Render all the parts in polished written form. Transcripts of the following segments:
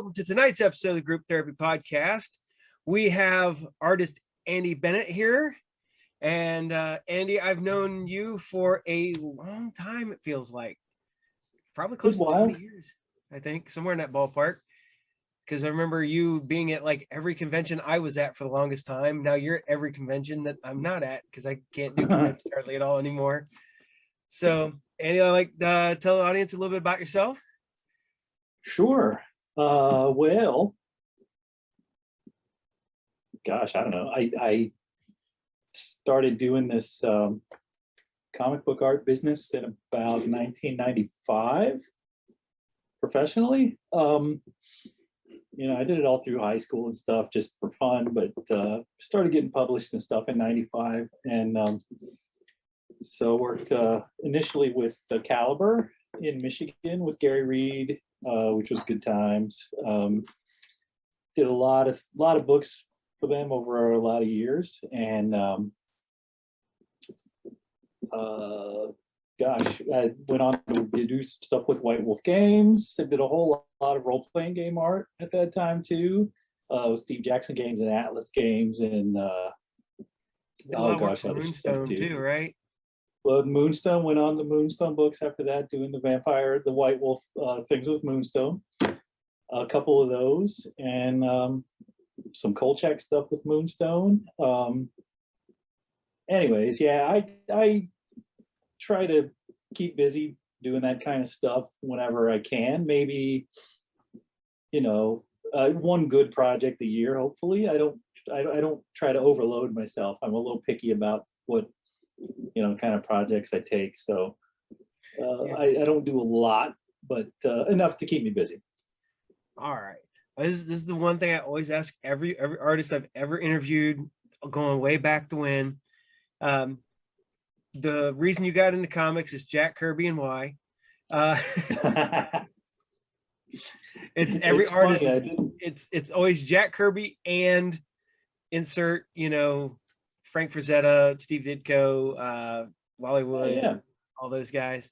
welcome to tonight's episode of the Group Therapy Podcast. We have artist Andy Bennett here. And Andy, I've known you for a long time, it feels like. Probably close to 20 years, I think, somewhere in that ballpark. Because I remember you being at like every convention I was at for the longest time. Now you're at every convention that I'm not at because I can't do conventions hardly at all anymore. So, Andy, I'd like to tell the audience a little bit about yourself. Sure. Well, gosh, I don't know. I started doing this comic book art business in about 1995 professionally. I did it all through high school and stuff just for fun, but started getting published and stuff in 95. And so worked initially with Calibur in Michigan with Gary Reed, which was good times. Did a lot of books for them over a lot of years, and I went on to do stuff with White Wolf Games. I did a whole lot of role-playing game art at that time too, with Steve Jackson Games and Atlas Games, and Moonstone too, right? Well, Moonstone, went on the Moonstone books after that, doing the White Wolf things with Moonstone. A couple of those, and some Kolchak stuff with Moonstone. Anyways, yeah, I try to keep busy doing that kind of stuff whenever I can. Maybe, one good project a year, hopefully. I don't try to overload myself. I'm a little picky about what kind of projects I take. So I don't do a lot, but enough to keep me busy. All right. This is the one thing I always ask every artist I've ever interviewed, going way back to when. The reason you got into comics is Jack Kirby and why. It's every artist. It's always Jack Kirby and insert, Frank Frazetta, Steve Ditko, Wally Wood, all those guys.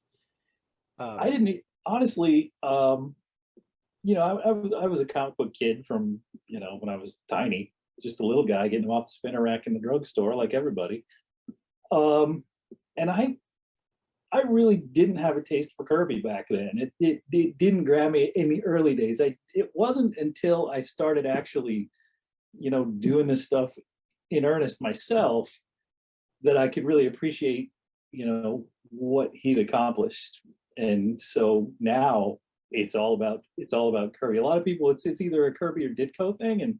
I didn't honestly. I was a comic book kid from when I was tiny, just a little guy getting them off the spinner rack in the drugstore like everybody. And I really didn't have a taste for Kirby back then. It didn't grab me in the early days. It wasn't until I started actually, doing this stuff in earnest myself that I could really appreciate, what he'd accomplished. And so now it's all about Kirby. A lot of people, it's either a Kirby or Ditko thing, and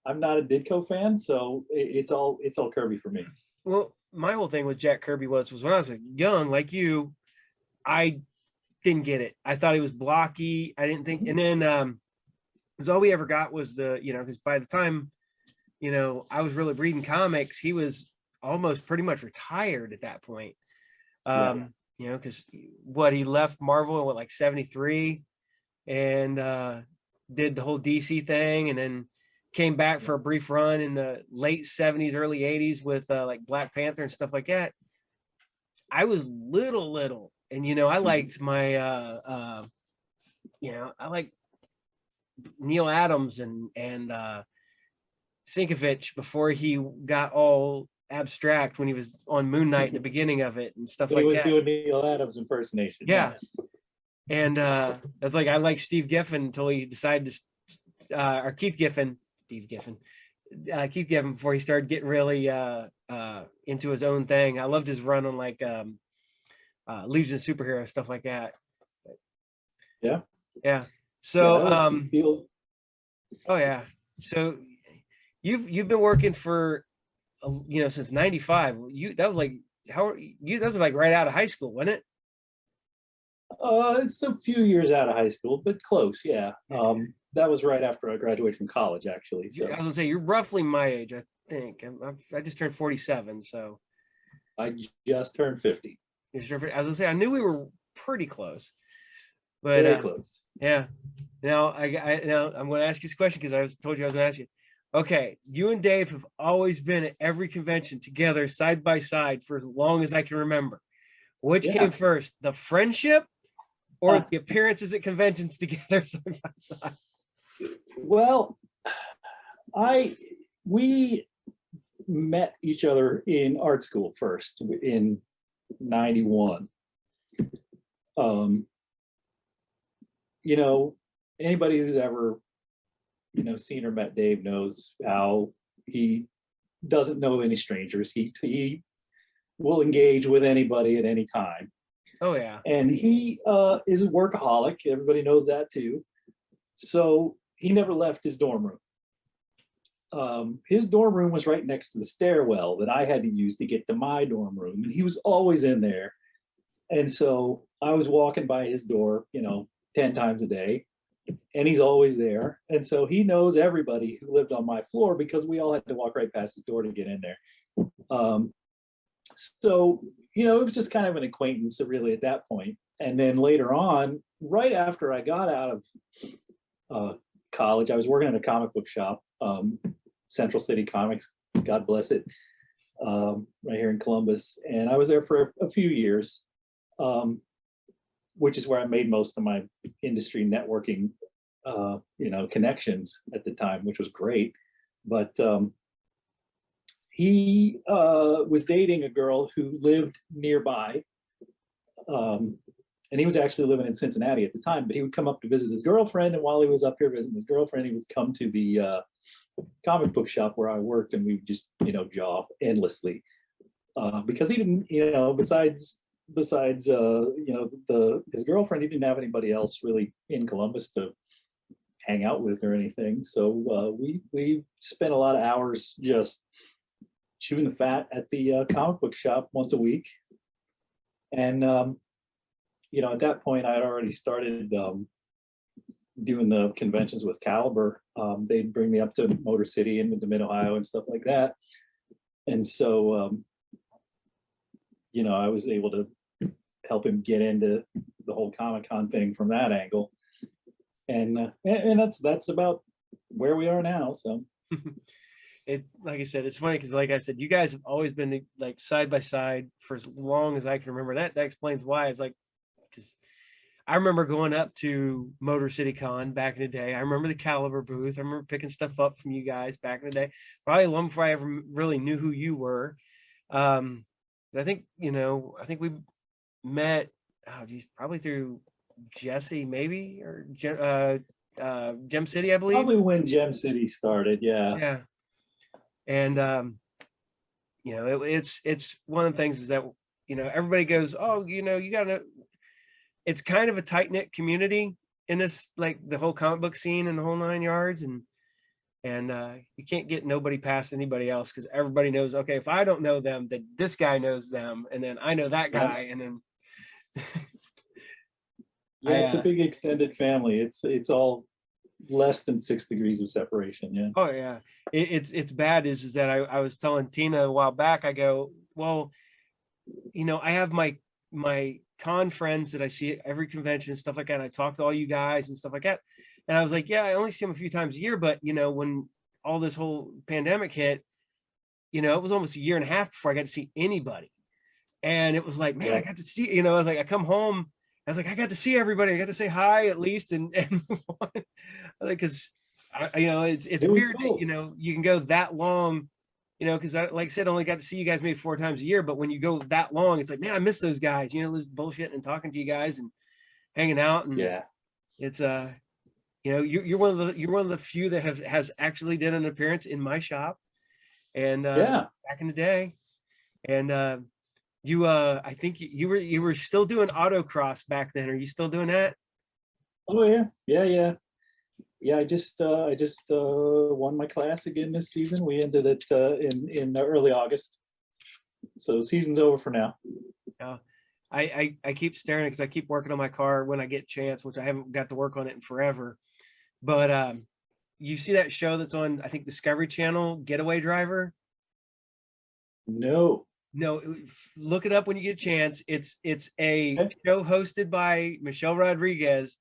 I'm not a Ditko fan, so it's all Kirby for me. Well, my whole thing with Jack Kirby was when I was young, like you, I didn't get it. I thought he was blocky. I didn't think, and then because all we ever got was because by the time I was really reading comics, he was almost pretty much retired at that point. Because he left Marvel in like 73 and did the whole DC thing, and then came back for a brief run in the late 70s, early 80s with like Black Panther and stuff like that. I was little, and I liked my I like Neil Adams and Sienkiewicz before he got all abstract when he was on Moon Knight in the beginning of it and stuff like that. He was doing Neil Adams impersonation. Yeah. And I was like, I like Steve Giffen until he decided to, or Keith Giffen before he started getting really into his own thing. I loved his run on like Legion of Superheroes, stuff like that. Yeah. So oh yeah. So you've been working for since 95. That was like right out of high school, wasn't it? It's a few years out of high school, but close. Yeah. That was right after I graduated from college, actually. So. I was gonna say you're roughly my age, I think. I just turned 47, so. I just turned 50. I was gonna say I knew we were pretty close, but very close. Yeah. Now I'm going to ask you this question because I told you I was going to ask you. Okay, you and Dave have always been at every convention together, side by side, for as long as I can remember. Which came first, the friendship or the appearances at conventions together side by side? Well, we met each other in art school first in 91. You know, anybody who's ever, you know, seen or met Dave knows how he doesn't know any strangers. He will engage with anybody at any time. Oh yeah. And he is a workaholic. Everybody knows that too. So he never left his dorm room. His dorm room was right next to the stairwell that I had to use to get to my dorm room, and he was always in there. And so I was walking by his door, you know, 10 times a day, and he's always there. And so he knows everybody who lived on my floor because we all had to walk right past his door to get in there. So, you know, it was just kind of an acquaintance really at that point. And then later on, right after I got out of college, I was working at a comic book shop, Central City Comics, God bless it, right here in Columbus. And I was there for a few years, which is where I made most of my industry networking, you know, connections at the time, which was great. But he was dating a girl who lived nearby. And he was actually living in Cincinnati at the time, but he would come up to visit his girlfriend. And while he was up here visiting his girlfriend, he would come to the comic book shop where I worked, and we would just, you know, jaw endlessly. Because he didn't, you know, besides you know, his girlfriend, he didn't have anybody else really in Columbus to hang out with or anything. So we spent a lot of hours just chewing the fat at the comic book shop once a week. And you know, at that point, I had already started doing the conventions with Calibur. They'd bring me up to Motor City and to Mid-Ohio and stuff like that. And so, you know, I was able to help him get into the whole Comic-Con thing from that angle. And that's about where we are now. So It, like I said, it's funny because, like I said, you guys have always been like side by side for as long as I can remember. That explains why. It's like, because I remember going up to Motor City Con back in the day. I remember the Calibur booth. I remember picking stuff up from you guys back in the day, probably long before I ever really knew who you were. I think, you know, I think we met, oh geez, probably through Jesse, maybe, or Gem City, I believe. probably when Gem City started, yeah. Yeah. And you know, it's one of the things is that, you know, everybody goes, oh, you know, you gotta, it's kind of a tight-knit community in this, like the whole comic book scene and the whole 9 yards, and you can't get nobody past anybody else because everybody knows, okay, if I don't know them, then this guy knows them, and then I know that guy, and then yeah, it's a big extended family. It's all less than 6 degrees of separation. Yeah. Oh yeah, it's bad. Is that I was telling Tina a while back. I go, well, you know, I have my con friends that I see at every convention and stuff like that. And I talk to all you guys and stuff like that. And I was like, yeah, I only see them a few times a year, but you know, when all this whole pandemic hit, you know, it was almost a year and a half before I got to see anybody. And it was like, man, I got to see, you know, I was like, I come home, I was like, I got to see everybody. I got to say hi at least, and like, because you know, it's weird cool. that, you know, you can go that long, you know, because I, like I said, only got to see you guys maybe 4 times a year, but when you go that long, it's like, man, I miss those guys, you know, just bullshitting and talking to you guys and hanging out. And yeah, it's you know, you're one of the few that has actually done an appearance in my shop, and yeah, back in the day. And you I think you were still doing autocross back then. Are you still doing that? oh yeah. I just won my class again this season. We ended it in early August, so season's over for now. Yeah. I keep staring because I keep working on my car when I get a chance, which I haven't got to work on it in forever. But you see that show that's on, I think, Discovery Channel, Getaway Driver? No. Look it up when you get a chance. It's a show hosted by Michelle Rodriguez,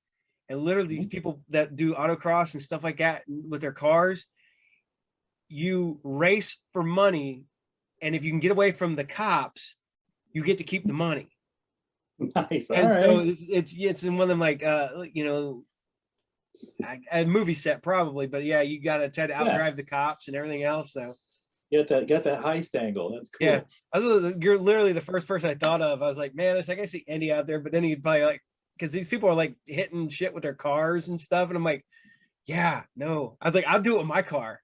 and literally these people that do autocross and stuff like that with their cars, you race for money, and if you can get away from the cops, you get to keep the money. Nice. And all so right. it's in one of them, like you know, A movie set probably, but yeah, you got to try to Yeah, outdrive the cops and everything else. So get that heist angle. That's yeah, cool. you're literally the first person I thought of. I was like, man, it's like I see Andy out there, but then he'd probably like, because these people are like hitting shit with their cars and stuff, and I'm like, yeah, no. I was like, I'll do it with my car.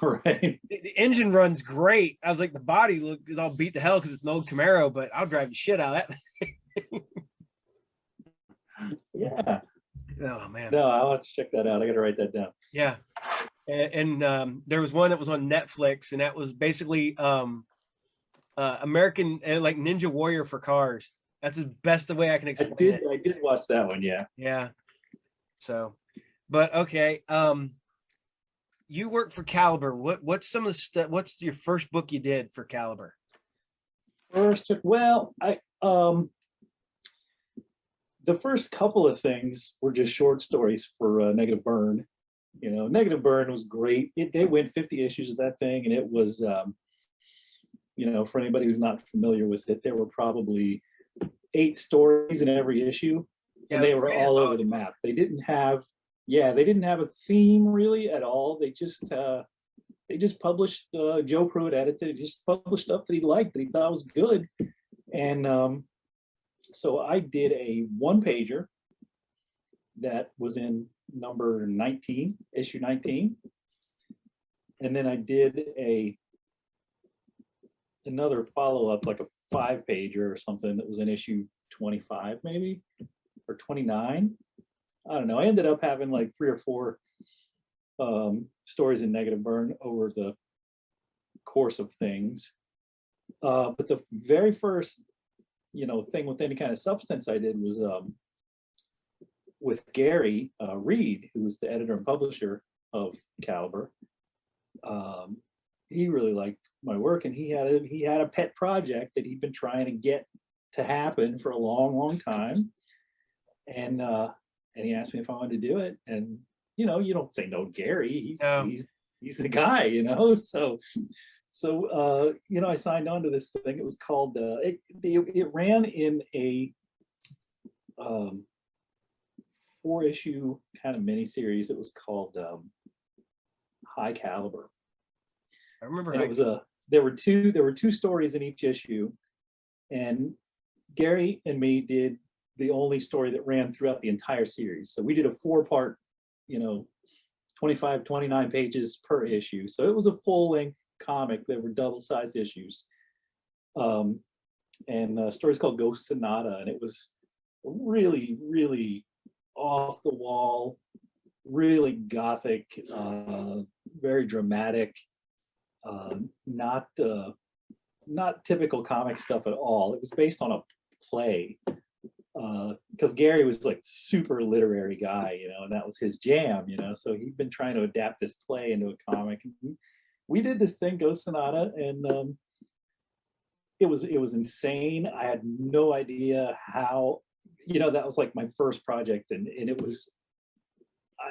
Right. The engine runs great. I was like, the body is all beat to hell because it's an old Camaro, but I'll drive the shit out of that. Yeah. Oh man. No, I'll have to check that out. I got to write that down. Yeah. And there was one that was on Netflix, and that was basically American like Ninja Warrior for cars. That's the best way I can explain it. I did watch that one. Yeah. Yeah. So, but okay. You work for Calibur. What's some of the stuff? What's your first book you did for Calibur? First, well, the first couple of things were just short stories for Negative Burn. You know, Negative Burn was great. They went 50 issues of that thing, and it was, you know, for anybody who's not familiar with it, there were probably 8 stories in every issue, Yeah, and they were all over the map. They didn't have a theme really at all. They just published. Joe Pruitt edited. Just published stuff that he liked, that he thought was good, and so I did a 1-pager that was in number 19, issue 19, and then I did another follow-up, like a 5-pager or something, that was in issue 25 maybe, or 29. I don't know. I ended up having like 3 or 4 stories in Negative Burn over the course of things. But the very first, you know, thing with any kind of substance I did was with Gary Reed, who was the editor and publisher of Calibur. He really liked my work, and he had a pet project that he'd been trying to get to happen for a long, long time. And he asked me if I wanted to do it. And you know, you don't say no to Gary. He's the guy, you know. So you know, I signed on to this thing. It was called it ran in a 4-issue kind of miniseries. It was called High Caliber. I remember. And it was there were two stories in each issue, and Gary and me did the only story that ran throughout the entire series. So we did a 4-part, you know, 25, 29 pages per issue. So it was a full-length comic. There were double-sized issues. And the story's called Ghost Sonata, and it was really, really off the wall, really gothic, very dramatic, not typical comic stuff at all. It was based on a play, because Gary was like super literary guy, you know, and that was his jam, you know. So he'd been trying to adapt this play into a comic. We did this thing, Ghost Sonata, and it was insane. I had no idea how, you know, that was like my first project, and it was,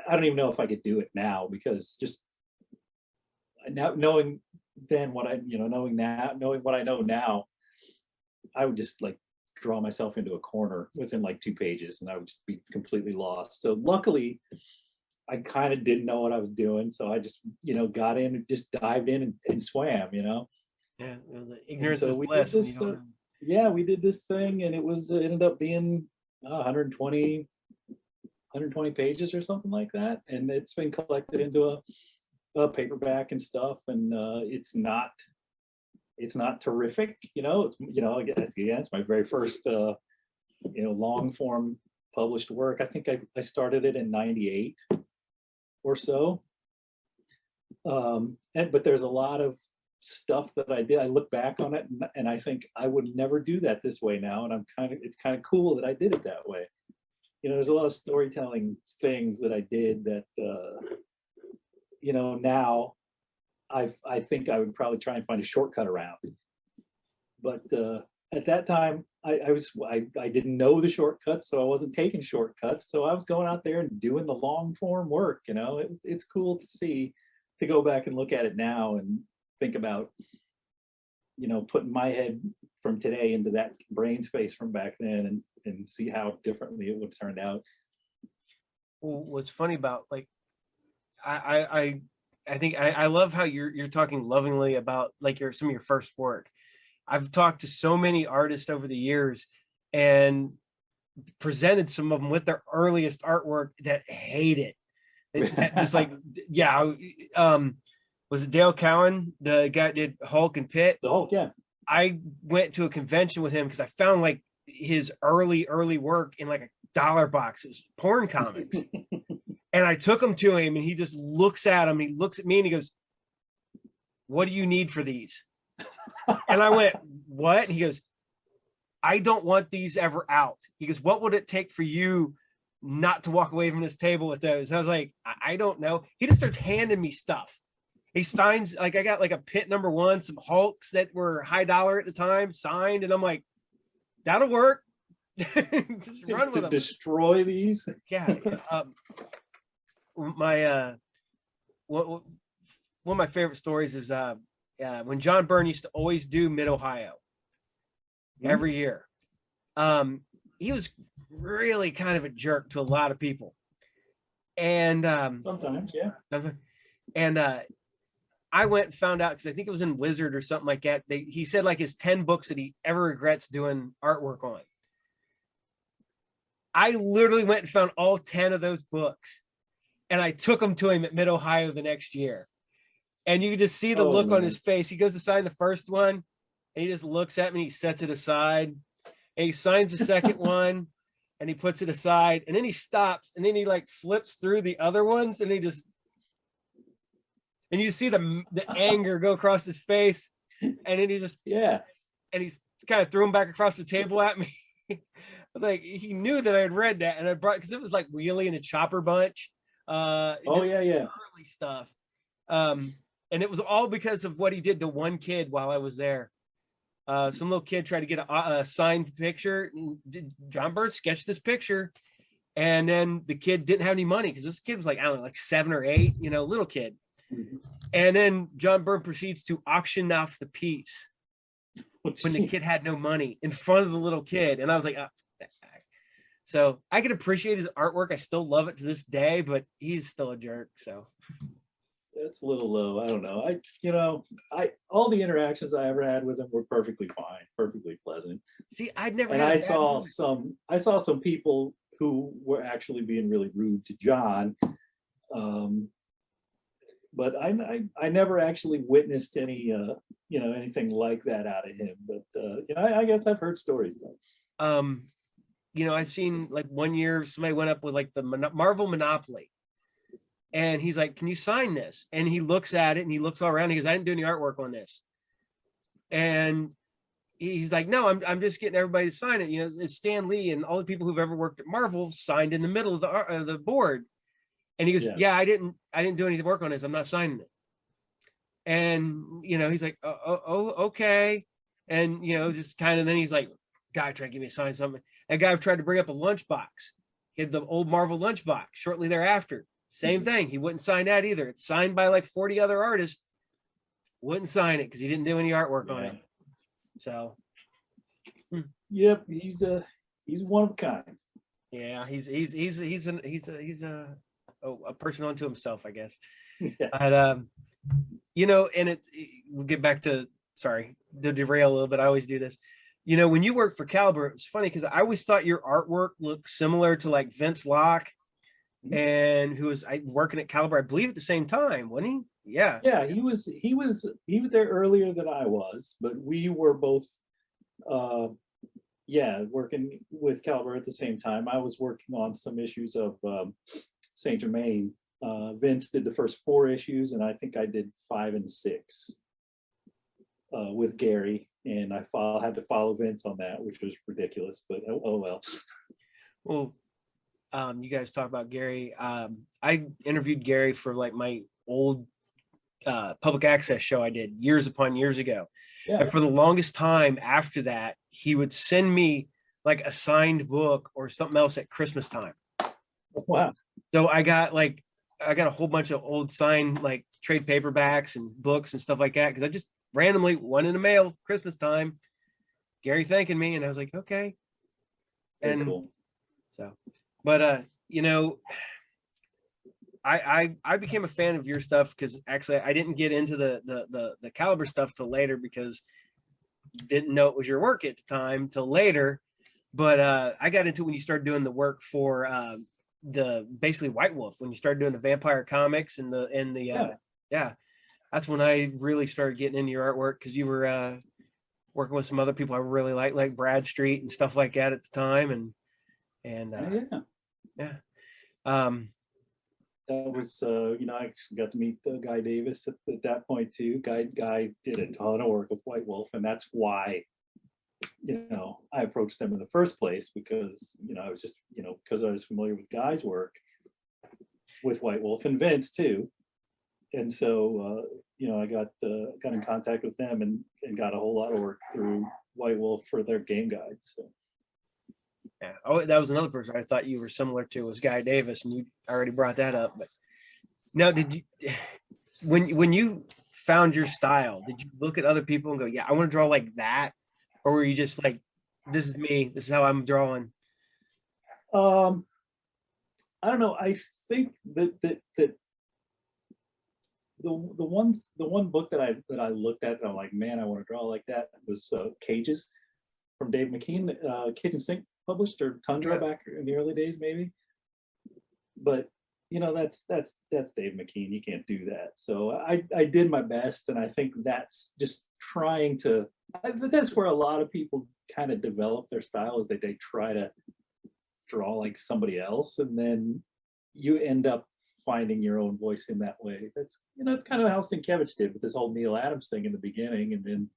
I don't even know if I could do it now, because just now knowing then what I, you know, knowing what I know now, I would just like draw myself into a corner within like 2 pages, and I would just be completely lost. So luckily I kind of didn't know what I was doing, so I just, you know, got in and just dived in and swam, you know. Yeah, it was ignorance so is bliss. Yeah, we did this thing, and it ended up being 120 pages or something like that, and it's been collected into a paperback and stuff, and it's not terrific, you know. It's, you know, again, it's my very first you know, long form published work. I think I started it in 98 or so, but there's a lot of stuff that I did. I look back on it, and I think I would never do that this way now, and it's kind of cool that I did it that way. You know, there's a lot of storytelling things that I did that you know, now I think I would probably try and find a shortcut around. But at that time, I didn't know the shortcuts, so I wasn't taking shortcuts. So I was going out there and doing the long form work. You know, it's cool to go back and look at it now and think about, you know, putting my head from today into that brain space from back then, and see how differently it would have turned out. what's funny about like I think I love how you're talking lovingly about like some of your first work. I've talked to so many artists over the years and presented some of them with their earliest artwork that hate it. That just like, yeah. Was it Dale Cowan, the guy that did Hulk and Pitt? The Hulk, yeah. I went to a convention with him because I found like his early work in like a dollar box. It was porn comics. And I took him to him and he just looks at him. He looks at me and he goes, "What do you need for these?" And I went, "What?" And he goes, "I don't want these ever out." He goes, "What would it take for you not to walk away from this table with those?" And I was like, I don't know. He just starts handing me stuff. He signs, like I got like a Pit #1, some Hulks that were high dollar at the time signed. And I'm like, that'll work. Just run with them. Destroy these. Yeah. My one of my favorite stories is when John Byrne used to always do Mid Ohio every year. He was really kind of a jerk to a lot of people, and sometimes, yeah. And I went and found out because I think it was in Wizard or something like that. He said like his 10 books that he ever regrets doing artwork on. I literally went and found all 10 of those books. And I took them to him at Mid Ohio the next year. And you could just see the look on his face. He goes to sign the first one and he just looks at me and he sets it aside. And he signs the second one and he puts it aside. And then he stops and then he like flips through the other ones and and you see the anger go across his face. And then he just, yeah. And he's kind of threw him back across the table at me. Like he knew that I had read that. And I brought, because it was like Wheelie and a Chopper Bunch. Yeah. Early stuff. And it was all because of what he did to one kid while I was there. Some little kid tried to get a signed picture. John Byrne sketched this picture, and then the kid didn't have any money because this kid was like, I don't know, like 7 or 8, little kid. Mm-hmm. And then John Byrne proceeds to auction off the piece when the kid had no money in front of the little kid. And I was like, oh. So I can appreciate his artwork. I still love it to this day, but he's still a jerk. So that's a little low. I don't know. All the interactions I ever had with him were perfectly fine, perfectly pleasant. See, I'd never. And I saw some people who were actually being really rude to John. But I never actually witnessed any, anything like that out of him. But I guess I've heard stories though. I've seen like one year somebody went up with like the Marvel Monopoly and he's like, "Can you sign this?" And he looks at it and he looks all around. He goes, "I didn't do any artwork on this." And he's like, "No, I'm just getting everybody to sign it." It's Stan Lee and all the people who've ever worked at Marvel signed in the middle of the board. And he goes, "Yeah, I didn't do any work on this. I'm not signing it." And, he's like, oh, okay. And, just kind of, then he's like, "Guy tried to give me a sign something." A guy tried to bring up a lunchbox. He had the old Marvel lunchbox shortly thereafter. Same thing. He wouldn't sign that either. It's signed by like 40 other artists. Wouldn't sign it because he didn't do any artwork on it. So. Yep, he's one of a kind. Yeah, he's a person unto himself, I guess. Yeah. But and we'll get back to, sorry to derail a little bit. I always do this. When you work for Calibur, it's funny because I always thought your artwork looked similar to like Vince Locke, and who was working at Calibur, I believe, at the same time, wasn't he? Yeah. Yeah, he was there earlier than I was, but we were both working with Calibur at the same time. I was working on some issues of Saint Germain. Vince did the first 4 issues, and I think I did 5 and 6 with Gary. And I had to follow Vince on that, which was ridiculous, but oh well. Well, you guys talk about Gary. I interviewed Gary for like my old public access show I did years upon years ago. Yeah. And for the longest time after that, he would send me like a signed book or something else at Christmas time. Wow. So I got a whole bunch of old signed like trade paperbacks and books and stuff like that because I just randomly one in the mail Christmas time, Gary thanking me, and I was like, okay. And cool. So, but I became a fan of your stuff because actually I didn't get into the Calibur stuff till later because didn't know it was your work at the time till later. But I got into when you started doing the work for the basically White Wolf, when you started doing the vampire comics and the yeah, that's when I really started getting into your artwork because you were working with some other people I really like Brad Street and stuff like that at the time, and yeah. That was you know, I actually got to meet Guy Davis at that point too. Guy did a ton of work with White Wolf, and that's why, you know, I approached them in the first place, because, you know, I was just, you know, because I was familiar with Guy's work with White Wolf and Vince too. And so you know, I got in contact with them and got a whole lot of work through White Wolf for their game guides. So. Yeah. Oh, that was another person I thought you were similar to, was Guy Davis, and you already brought that up. But now, did you, when you found your style, did you look at other people and go, yeah, I want to draw like that? Or were you just like, this is me, this is how I'm drawing? I don't know. I think that the one book that I looked at and I'm like, man, I want to draw like that, was Cages from Dave McKean, Kid and Sink published, or Tundra back in the early days maybe. But you know, that's Dave McKean. You can't do that. So I did my best, and I think that's just trying to. That's where a lot of people kind of develop their style, is that they try to draw like somebody else, and then you end up finding your own voice in that way. That's, you know, that's kind of how Sienkiewicz did with this whole Neil Adams thing in the beginning, and then,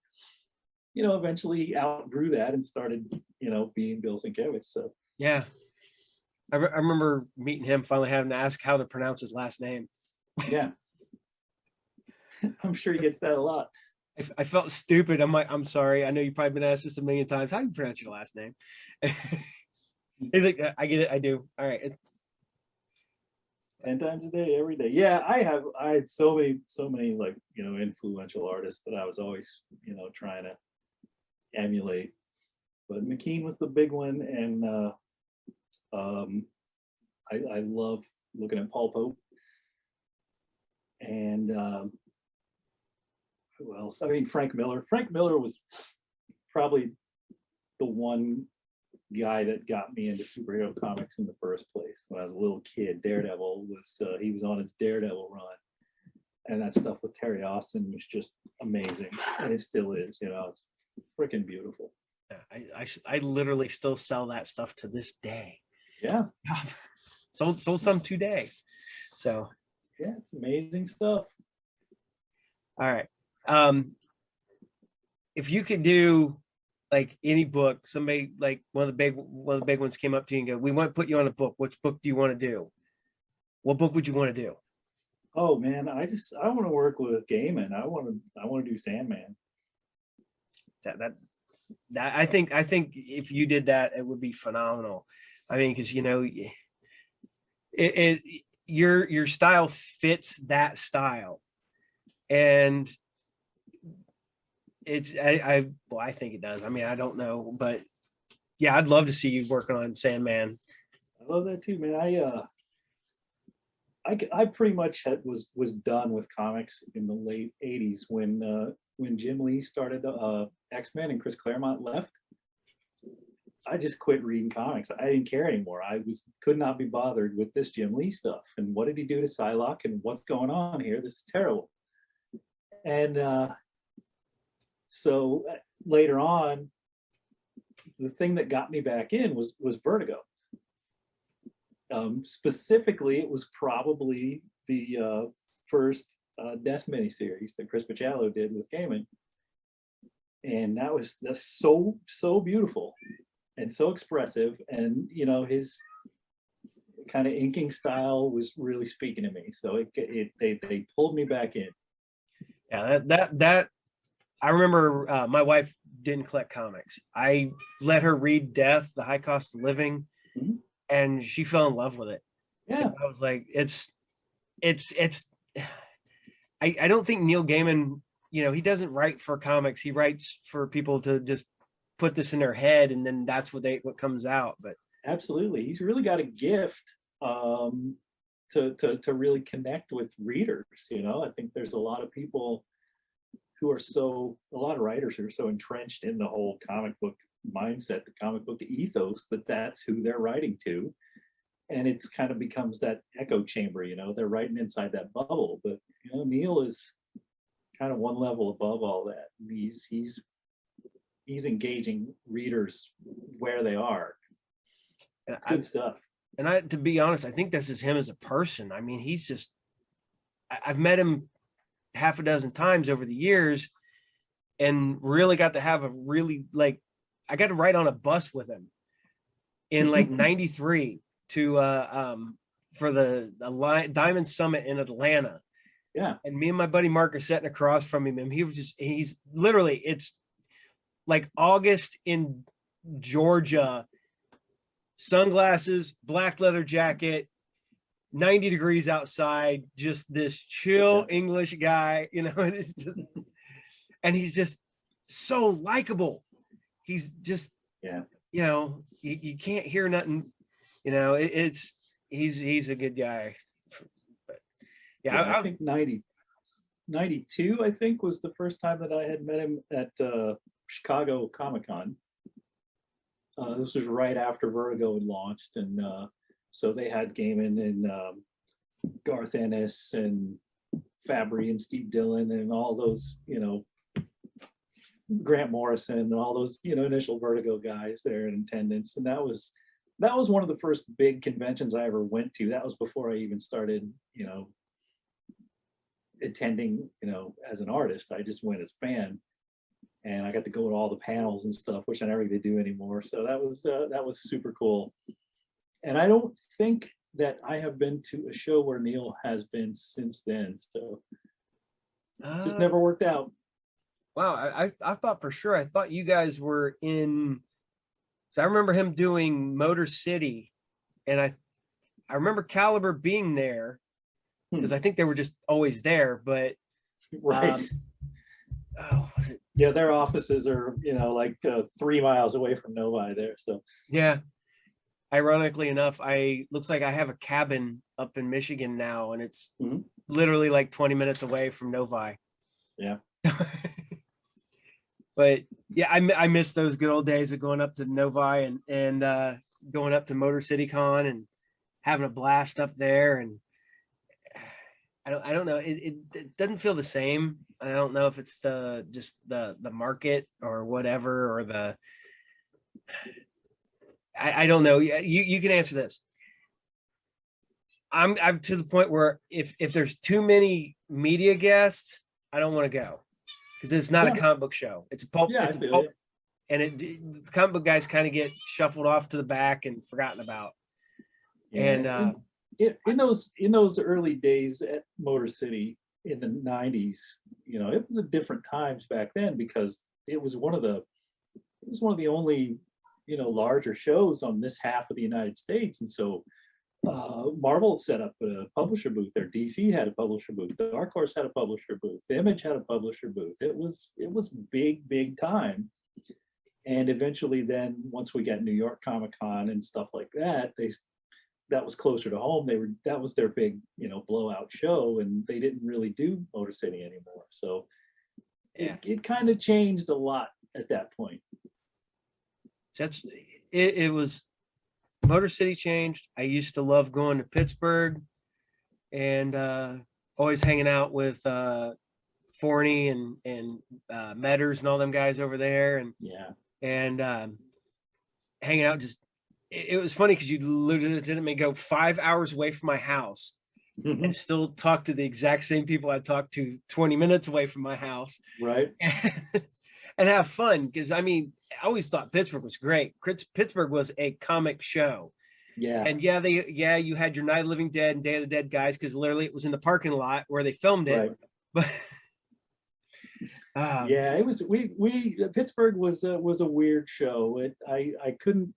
you know, eventually outgrew that and started, you know, being Bill Sienkiewicz. So yeah, I remember meeting him, finally having to ask how to pronounce his last name. Yeah. I'm sure he gets that a lot. I felt stupid. I'm like, I'm sorry. I know you've probably been asked this a million times. How do you pronounce your last name? He's like, I get it. I do. All right. 10 times a day, every day. Yeah, I had so many like, you know, influential artists that I was always, you know, trying to emulate. But McKean was the big one, and I love looking at Paul Pope. And who else? I mean, Frank Miller. Frank Miller was probably the one guy that got me into superhero comics in the first place. When I was a little kid, Daredevil was he was on his Daredevil run, and that stuff with Terry Austin was just amazing, and it still is. You know, it's freaking beautiful. I literally still sell that stuff to this day. Yeah. sold some today. So yeah, it's amazing stuff. All right. If you could do like any book, somebody like one of the big ones came up to you and go, we want to put you on a book. Which book do you want to do? What book would you want to do? Oh man, I want to work with Gaiman. I want to do Sandman. That I think if you did that, it would be phenomenal. I mean, because you know, your style fits that style, and it's I think it does. I mean, I don't know, but yeah, I'd love to see you working on Sandman. I love that too, man. I pretty much was done with comics in the late '80s when Jim Lee started X-Men and Chris Claremont left. I just quit reading comics. I didn't care anymore. Could not be bothered with this Jim Lee stuff. And what did he do to Psylocke? And what's going on here? This is terrible. And so later on, the thing that got me back in was Vertigo. Specifically, it was probably the first Death miniseries that Chris Bachalo did with Gaiman, and that's so beautiful and so expressive, and you know, his kind of inking style was really speaking to me. So they pulled me back in. Yeah, that I remember. My wife didn't collect comics. I let her read Death, The High Cost of Living, mm-hmm. and she fell in love with it. Yeah, and I was like, it's. I don't think Neil Gaiman, you know, he doesn't write for comics. He writes for people to just put this in their head, and then that's what comes out. But absolutely, he's really got a gift to really connect with readers. You know, I think there's a lot of people who are a lot of writers who are so entrenched in the whole comic book mindset, the comic book ethos, that's who they're writing to. And it's kind of becomes that echo chamber, you know, they're writing inside that bubble. But, you know, Neil is kind of one level above all that. He's engaging readers where they are. It's good stuff. And to be honest, I think this is him as a person. I mean, he's just, I've met him half a dozen times over the years and really got to have I got to ride on a bus with him in like 93 to for the Diamond Summit in Atlanta. Yeah. And me and my buddy Mark are sitting across from him, and he's literally, it's like August in Georgia, sunglasses, black leather jacket, 90 degrees outside, just this chill English guy, you know, it's just, and he's just so likable. He's just, you know, you can't hear nothing, you know, he's a good guy. But I think 92, I think, was the first time that I had met him at Chicago Comic-Con. This was right after Vertigo had launched, and so they had Gaiman and Garth Ennis and Fabry and Steve Dillon and all those, you know, Grant Morrison and all those, you know, initial Vertigo guys there in attendance. And that was one of the first big conventions I ever went to. That was before I even started, you know, attending, you know, as an artist. I just went as a fan. And I got to go to all the panels and stuff, which I never get to do anymore. So that was super cool. And I don't think that I have been to a show where Neil has been since then. So it just never worked out. Wow, I thought for sure. I thought you guys were in. So I remember him doing Motor City, and I remember Calibur being there because I think they were just always there. But right. Yeah, their offices are, you know, like 3 miles away from Novi there. So yeah, ironically enough, looks like I have a cabin up in Michigan now, and it's literally like 20 minutes away from Novi. Yeah. But yeah, I miss those good old days of going up to Novi and going up to Motor City Con and having a blast up there. And I don't know, it doesn't feel the same. I don't know if it's just the market or whatever, or I don't know. You can answer this. I'm to the point where if there's too many media guests, I don't want to go, because it's not a comic book show. It's a pulp. Yeah, it's a pulp, and the comic book guys kind of get shuffled off to the back and forgotten about. Yeah, and in those early days at Motor City in the 90s, you know, it was a different times back then, because it was one of the only, you know, larger shows on this half of the United States. And so Marvel set up a publisher booth there. DC had a publisher booth. Dark Horse had a publisher booth. Image had a publisher booth. It was big time. And eventually then, once we got New York Comic Con and stuff like that, that was closer to home. That was their big, you know, blowout show, and they didn't really do Motor City anymore. So it kind of changed a lot at that point. It was Motor City changed. I used to love going to Pittsburgh and always hanging out with Forney and Metters and all them guys over there, and hanging out. Just it was funny because you literally didn't go 5 hours away from my house and still talk to the exact same people I talked to 20 minutes away from my house, right? And have fun, because I mean, I always thought Pittsburgh was great. Pittsburgh was a comic show. Yeah. And you had your Night of the Living Dead and Day of the Dead guys, because literally it was in the parking lot where they filmed it. Right. But yeah, it was Pittsburgh was a weird show. I couldn't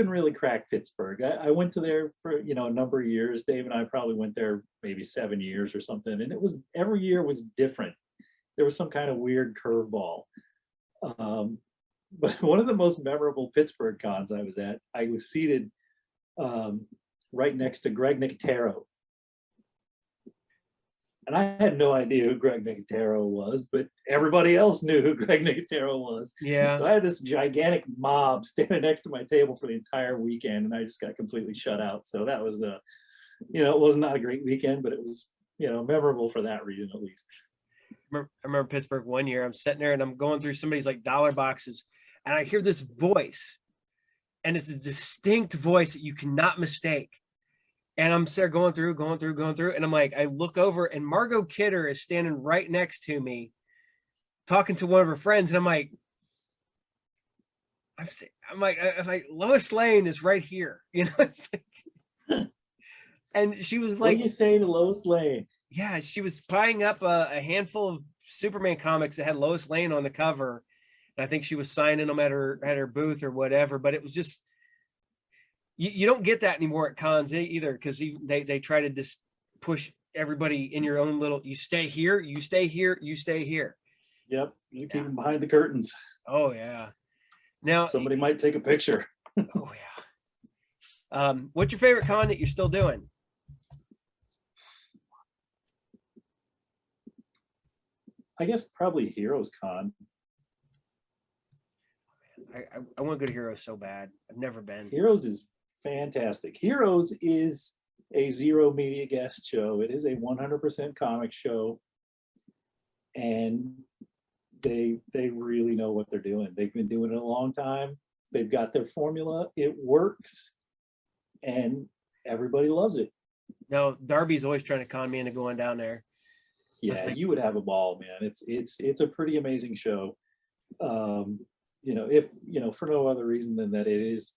really crack Pittsburgh. I went to there for, you know, a number of years. Dave and I probably went there maybe 7 years or something, and it was every year was different. There was some kind of weird curveball. But one of the most memorable Pittsburgh cons I was at, I was seated right next to Greg Nicotero. And I had no idea who Greg Nicotero was, but everybody else knew who Greg Nicotero was. Yeah. So I had this gigantic mob standing next to my table for the entire weekend, and I just got completely shut out. So that was it was not a great weekend, but it was, memorable for that reason at least. I remember Pittsburgh one year. I'm sitting there and I'm going through somebody's like dollar boxes, and I hear this voice, and it's a distinct voice that you cannot mistake. And I'm there going through, and I'm like, I look over, and Margot Kidder is standing right next to me, talking to one of her friends, and I'm like, Lois Lane is right here, It's like, and she was like, "What do you say to Lois Lane?" Yeah, she was buying up a handful of Superman comics that had Lois Lane on the cover, and I think she was signing them at her booth or whatever. But it was just, you don't get that anymore at cons either, because they try to just push everybody in your own little. You stay here, you stay here, you stay here. Yep, you keep them behind the curtains. Oh yeah. Now somebody might take a picture. Oh yeah. What's your favorite con that you're still doing? I guess probably Heroes Con. I want to go to Heroes so bad. I've never been. Heroes is fantastic. Heroes is a zero media guest show. It is a 100% comic show, and they really know what they're doing. They've been doing it a long time. They've got their formula. It works, and everybody loves it. No, Darby's always trying to con me into going down there. Yeah, you would have a ball, man. It's a pretty amazing show. If for no other reason than that it is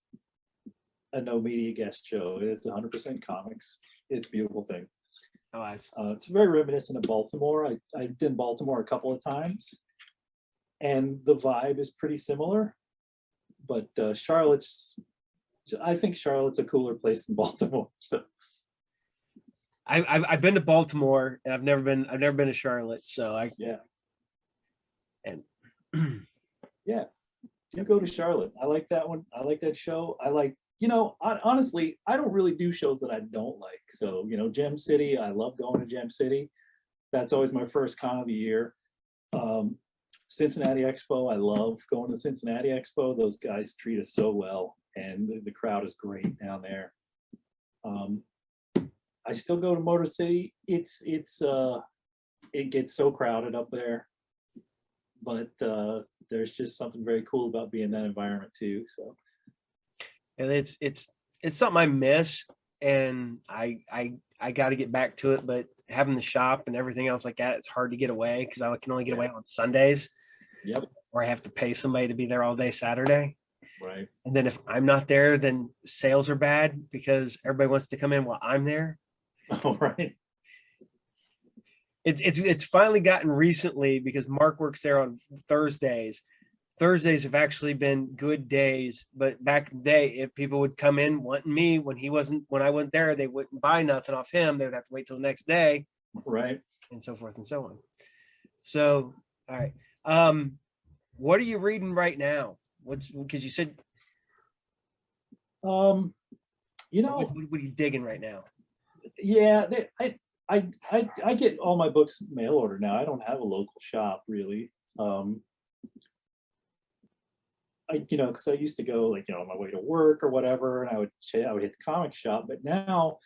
a no media guest show. It's 100% comics. It's a beautiful thing. It's very reminiscent of Baltimore. I've been Baltimore a couple of times, and the vibe is pretty similar. But I think Charlotte's a cooler place than Baltimore. So. I've been to Baltimore, and I've never been to Charlotte. So do go to Charlotte. I like that one. I like that show. Honestly, I don't really do shows that I don't like. So, Gem City, I love going to Gem City. That's always my first con of the year. Cincinnati Expo, I love going to Cincinnati Expo. Those guys treat us so well, and the crowd is great down there. I still go to Motor City. It gets so crowded up there, but there's just something very cool about being in that environment too. So, and it's something I miss, and I got to get back to it. But having the shop and everything else like that, it's hard to get away, because I can only get away on Sundays. Yep. Or I have to pay somebody to be there all day Saturday. Right. And then if I'm not there, then sales are bad because everybody wants to come in while I'm there. Oh, right. It's finally gotten recently, because Mark works there on Thursdays. Thursdays have actually been good days, but back in the day, if people would come in wanting me when I went there, they wouldn't buy nothing off him. They would have to wait till the next day. Right. And so forth and so on. So, all right. What are you reading right now? Because you said, what are you digging right now? Yeah, I get all my books mail order now. I don't have a local shop really. Because I used to go on my way to work or whatever, and I would hit the comic shop. But now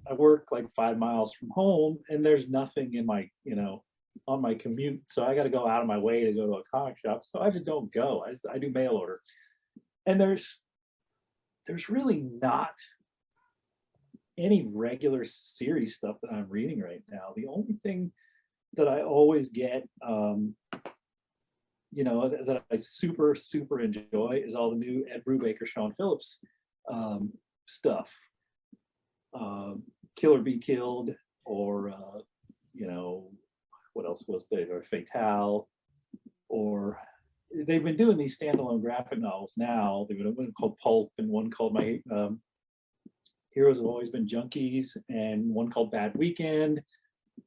I work 5 miles from home, and there's nothing in my on my commute, so I got to go out of my way to go to a comic shop. So I just don't go. I do mail order, and there's really not any regular series stuff that I'm reading right now. The only thing that I always get, that I super, super enjoy is all the new Ed Brubaker, Sean Phillips stuff. Kill or Be Killed, or, what else was there? Or Fatale, or they've been doing these standalone graphic novels now. They've been one called Pulp, and one called My Heroes Have Always Been Junkies, and one called Bad Weekend.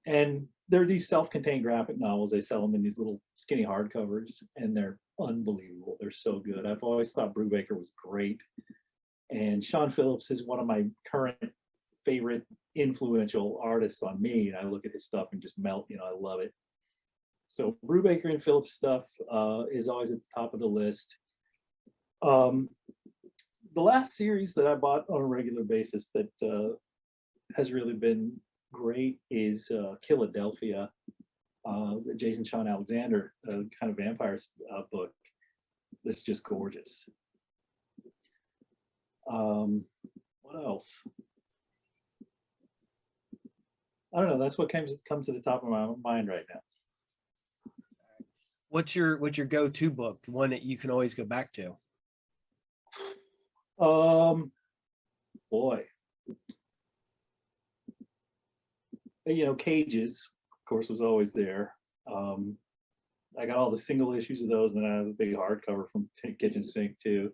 And they're these self-contained graphic novels. They sell them in these little skinny hardcovers, and they're unbelievable. They're so good. I've always thought Brubaker was great. And Sean Phillips is one of my current favorite influential artists on me. And I look at his stuff and just melt, I love it. So Brubaker and Phillips stuff is always at the top of the list. The last series that I bought on a regular basis that has really been great is Philadelphia, the Jason Sean Alexander kind of vampire book. That's just gorgeous. What else? I don't know. That's what comes to the top of my mind right now. What's your go-to book? The one that you can always go back to? Boy. Cages, of course, was always there. I got all the single issues of those, and I have a big hardcover from Kitchen Sink too.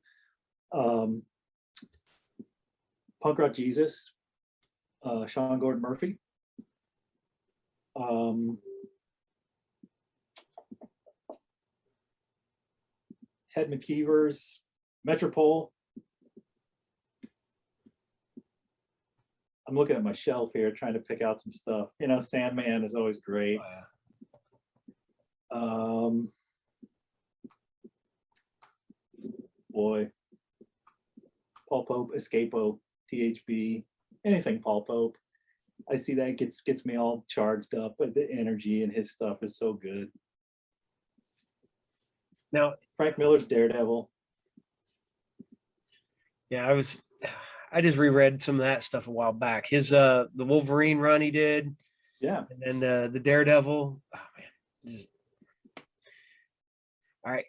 Punk Rock Jesus, Sean Gordon Murphy. Ted McKeever's Metropole. I'm looking at my shelf here, trying to pick out some stuff. Sandman is always great. Boy, Paul Pope, Escapo, THB, anything Paul Pope. I see that gets me all charged up, but the energy in his stuff is so good. Now, Frank Miller's Daredevil. Yeah, I just reread some of that stuff a while back. His the Wolverine run he did. Yeah. And then the Daredevil. Oh man. All right.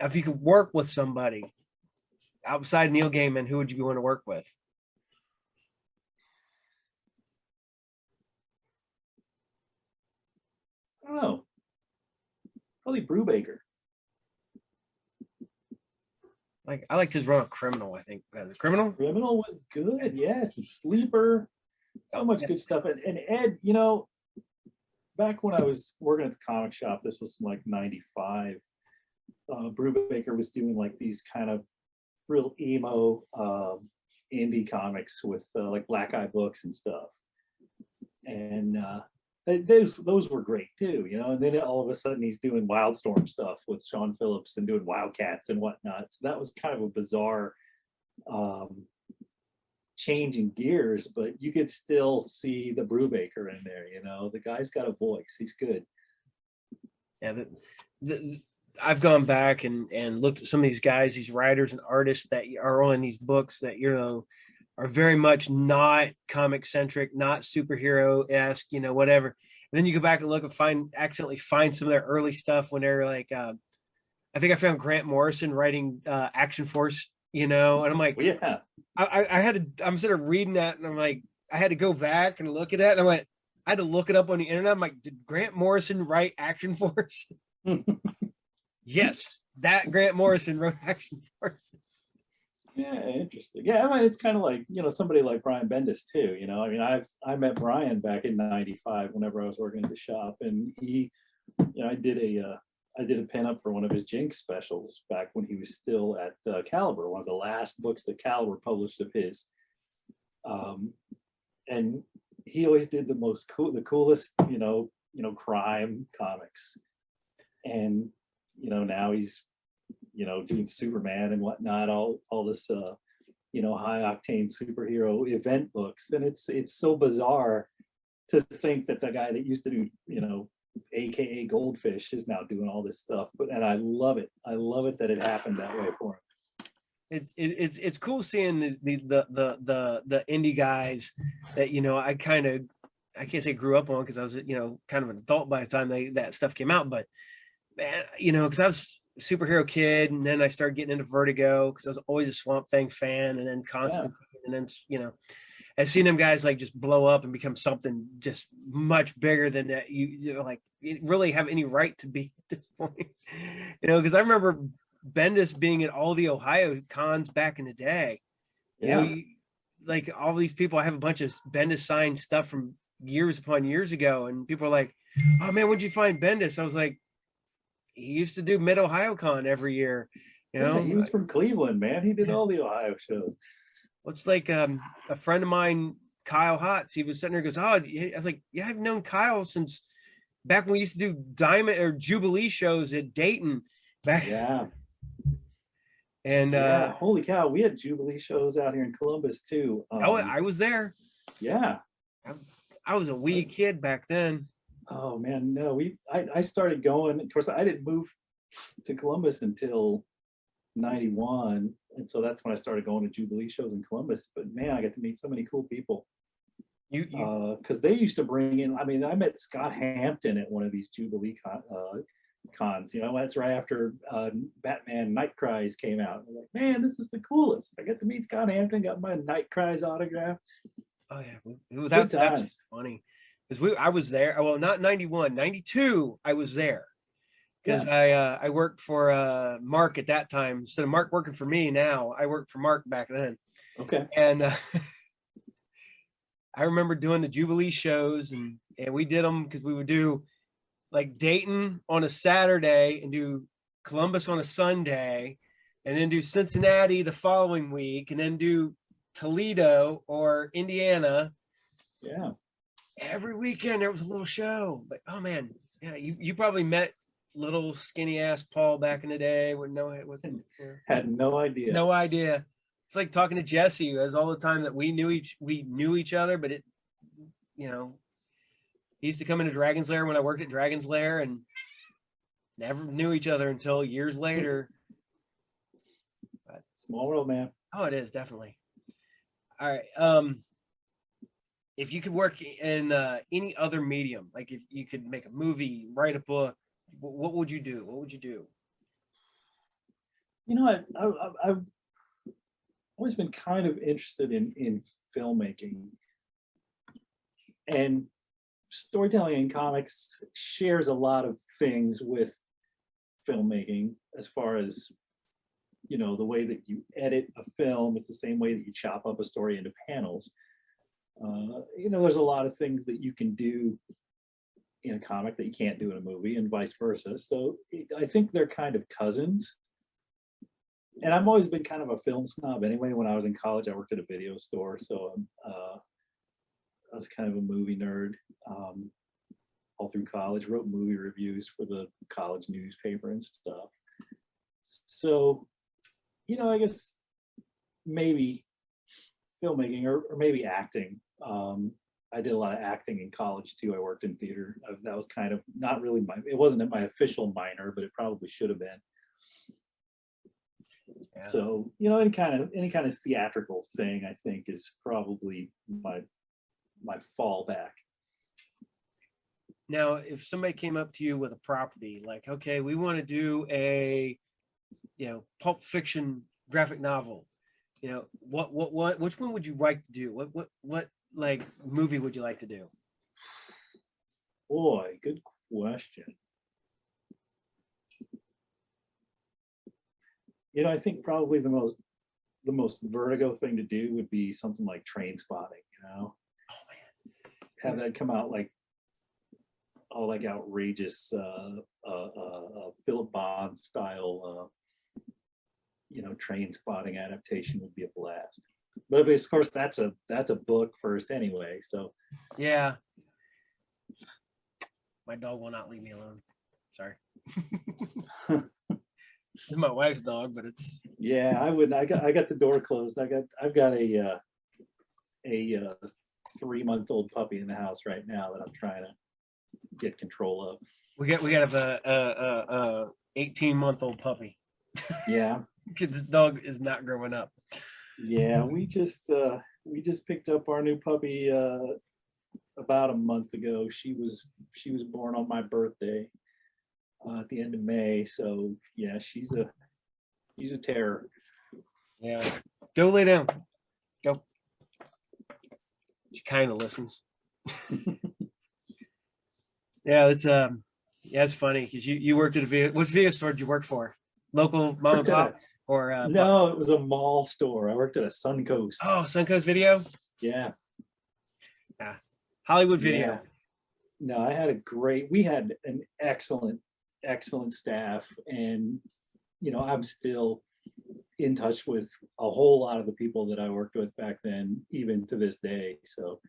If you could work with somebody outside Neil Gaiman, who would you want to work with? I don't know. Probably Brubaker. I liked his run on Criminal, I think. Criminal was good, yes. And Sleeper. So much good stuff. And Ed, back when I was working at the comic shop, this was like 95. Brubaker was doing like these kind of real emo indie comics with like Black Eye Books and stuff. And those were great too, and then all of a sudden he's doing Wildstorm stuff with Sean Phillips and doing Wildcats and whatnot. So that was kind of a bizarre change in gears, but you could still see the Brubaker in there. The guy's got a voice. He's good. Yeah, I've gone back and looked at some of these guys, these writers and artists that are on these books that are very much not comic centric, not superhero-esque, whatever. And then you go back and look and accidentally find some of their early stuff when they're like, I think I found Grant Morrison writing Action Force, and I'm like, yeah, I'm sort of reading that and I'm like, I had to go back and look at it. And I had to look it up on the internet. I'm like, did Grant Morrison write Action Force? Yes, that Grant Morrison wrote Action Force. Yeah, interesting. Yeah, it's kind of like somebody like Brian Bendis too. I met Brian back in '95 whenever I was working at the shop, and he, I did a pinup for one of his Jinx specials back when he was still at Calibur, one of the last books that Calibur published of his. And he always did the coolest, crime comics, and now he's doing Superman and whatnot, all this high octane superhero event books. And it's so bizarre to think that the guy that used to do AKA Goldfish is now doing all this stuff. And I love it that it happened that way for him. It's cool seeing the indie guys that I can't say grew up on, because I was kind of an adult by the time that stuff came out, but man, because I was superhero kid, and then I started getting into Vertigo because I was always a Swamp Thing fan, and then Constantine, and then I've seen them guys like just blow up and become something just much bigger than that you really have any right to be at this point. Because I remember Bendis being at all the Ohio cons back in the day. Like all these people, I have a bunch of Bendis signed stuff from years upon years ago, and people are like, "Oh man, where'd you find Bendis?" I was like, he used to do Mid Ohio Con every year, You Yeah, he know, was from Cleveland, man. He did all the Ohio shows. it's like a friend of mine, Kyle Hotz. He was sitting there, goes, "Oh," I was like, "Yeah, I've known Kyle since back when we used to do Diamond or Jubilee shows at Dayton." Back, Yeah. and Yeah, holy cow. We had Jubilee shows out here in Columbus too. I was there. Yeah. I was a wee kid back then. Oh man, no, I started going. Of course, I didn't move to Columbus until 91. And so that's when I started going to Jubilee shows in Columbus. But man, I got to meet so many cool people. Because they used to bring in, I mean, I met Scott Hampton at one of these Jubilee cons. You know, that's right after Batman Night Cries came out. I'm like, man, this is the coolest. I got to meet Scott Hampton, got my Night Cries autograph. Oh yeah, that's funny because I was there. Well, not 91, 92. I was there because I worked for Mark at that time. Instead of Mark working for me now, I worked for Mark back then. Okay. And I remember doing the Jubilee shows, and we did them because we would do like Dayton on a Saturday and do Columbus on a Sunday, and then do Cincinnati the following week, and then do Toledo or Indiana. Yeah. Every weekend there was a little show. But oh man, yeah, you probably met little skinny ass Paul back in the day with had no idea. No idea. It's like talking to Jesse. It was all the time that we knew each other, but he used to come into Dragon's Lair when I worked at Dragon's Lair and never knew each other until years later. But, small world, man. Oh, it is definitely. All right. If you could work in any other medium, like if you could make a movie, write a book, what would you do? What would you do? You know, I've always been kind of interested in filmmaking, and storytelling in comics shares a lot of things with filmmaking as far as, you know, the way that you edit a film is the same way that you chop up a story into panels. You know, there's a lot of things that you can do in a comic that you can't do in a movie, and vice versa. So I think they're kind of cousins. And I've always been kind of a film snob anyway. When I was in college, I worked at a video store, so I was kind of a movie nerd all through college. Wrote movie reviews for the college newspaper and stuff. So, you know, I guess maybe filmmaking or maybe acting. I did a lot of acting in college too. I worked in theater. That was kind of not really it wasn't my official minor, but it probably should have been. Yeah. So, you know, any kind of theatrical thing, I think, is probably my fallback. Now, if somebody came up to you with a property, like, okay, we want to do a, you know, Pulp Fiction graphic novel, you know, which one would you like to do? What like movie would you like to do? Boy, good question. You know, I think probably the most Vertigo thing to do would be something like Train Spotting, you know. Oh man. Have that come out like all like outrageous Philip Bond style you know, Train Spotting adaptation would be a blast. But of course that's a book first anyway, so yeah. My dog will not leave me alone. Sorry. It's my wife's dog, but it's yeah. I got the door closed. I've got a 3-month-old puppy in the house right now that I'm trying to get control of. We got a 18-month-old puppy. Yeah, because this dog is not growing up. Yeah, we just picked up our new puppy about a month ago. She was born on my birthday at the end of May. So yeah, she's a terror. Yeah, go lay down. Go. She kind of listens. Yeah, it's funny because you worked at what video store did you work for? Local mom and pop or no, it was a mall store. I worked at a Suncoast. Oh, Suncoast Video. Yeah. Hollywood Video. Yeah. No, we had an excellent staff, and I'm still in touch with a whole lot of the people that I worked with back then, even to this day. So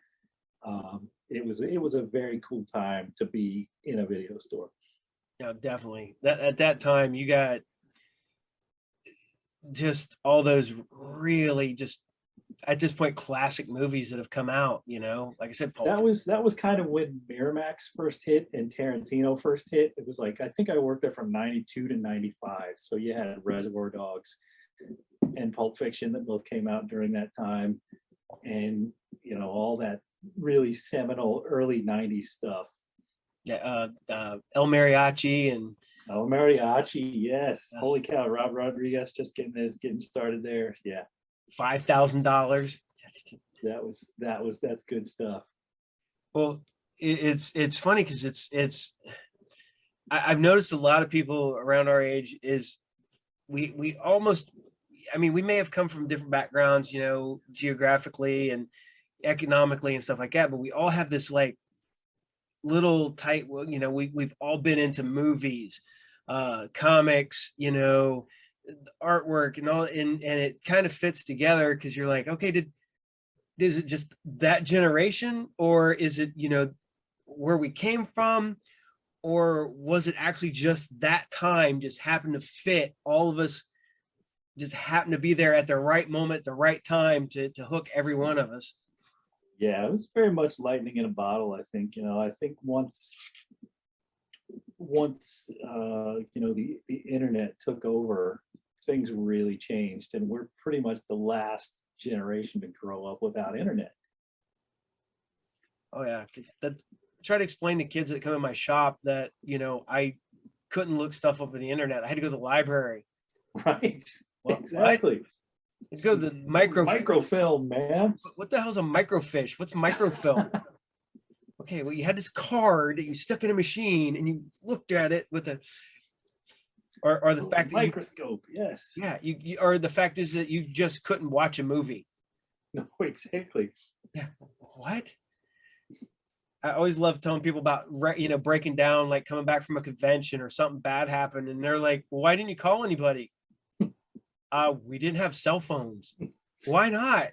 it was a very cool time to be in a video store. Yeah, definitely. That at that time you got just all those really just at this point classic movies that have come out, like I said, That was kind of when Miramax first hit and Tarantino first hit. It was like, I think I worked there from 92 to 95. So you had Reservoir Dogs and Pulp Fiction that both came out during that time. And, all that really seminal early 90s stuff. Yeah, El Mariachi and El Mariachi, yes. Holy cow, Rob Rodriguez just getting started there. Yeah. $5,000. That's good stuff. Well, it's funny because I've noticed a lot of people around our age is we almost, we may have come from different backgrounds, geographically and economically and stuff like that, but we all have this like little tight, we've all been into movies, comics, artwork and all, and it kind of fits together because you're like, okay, is it just that generation, or is it where we came from, or was it actually just that time just happened to fit, all of us just happened to be there at the right moment, the right time to hook every one of us? Yeah, it was very much lightning in a bottle. I think I think once the internet took over, things really changed, and we're pretty much the last generation to grow up without internet. Oh yeah, try to explain to kids that come in my shop that I couldn't look stuff up on the internet. I had to go to the library. Right. Well, exactly. I'd go to the microfilm, man. What the hell's a microfiche? What's microfilm? Okay, well, you had this card that you stuck in a machine and you looked at it with a, or the fact that microscope. Yes. Yeah, you or the fact is that you just couldn't watch a movie. No, exactly. Yeah. What? I always love telling people about breaking down, like coming back from a convention or something bad happened, and they're like, well, "Why didn't you call anybody?" We didn't have cell phones. Why not?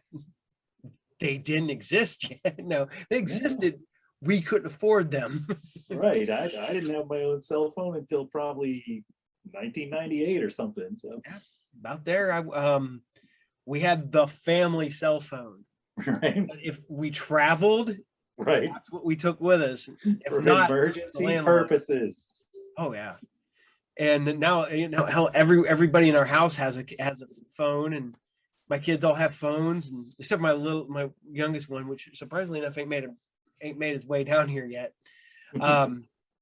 They didn't exist yet. No, they existed. Yeah. We couldn't afford them. Right. I didn't have my own cell phone until probably 1998 or something. So yeah, about there. We had the family cell phone. Right. If we traveled, right, that's what we took with us. If for not, emergency purposes. Oh yeah. And now how everybody in our house has a phone, and my kids all have phones, and except my youngest one, which surprisingly enough ain't made his way down here yet.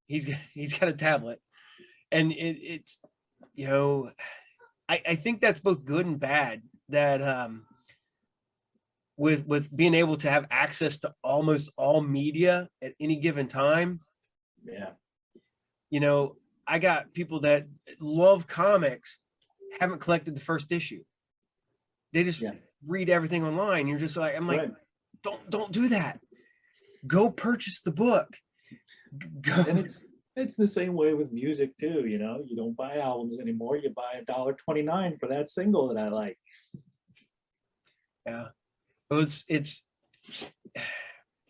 He's got a tablet, and it's I think that's both good and bad, that with being able to have access to almost all media at any given time. Yeah. I got people that love comics, haven't collected the first issue. They just read everything online. You're just like, I'm like, right. Don't do that. Go purchase the book. Go. And it's the same way with music too. You don't buy albums anymore. You buy $1.29 for that single that I like. Yeah. Well,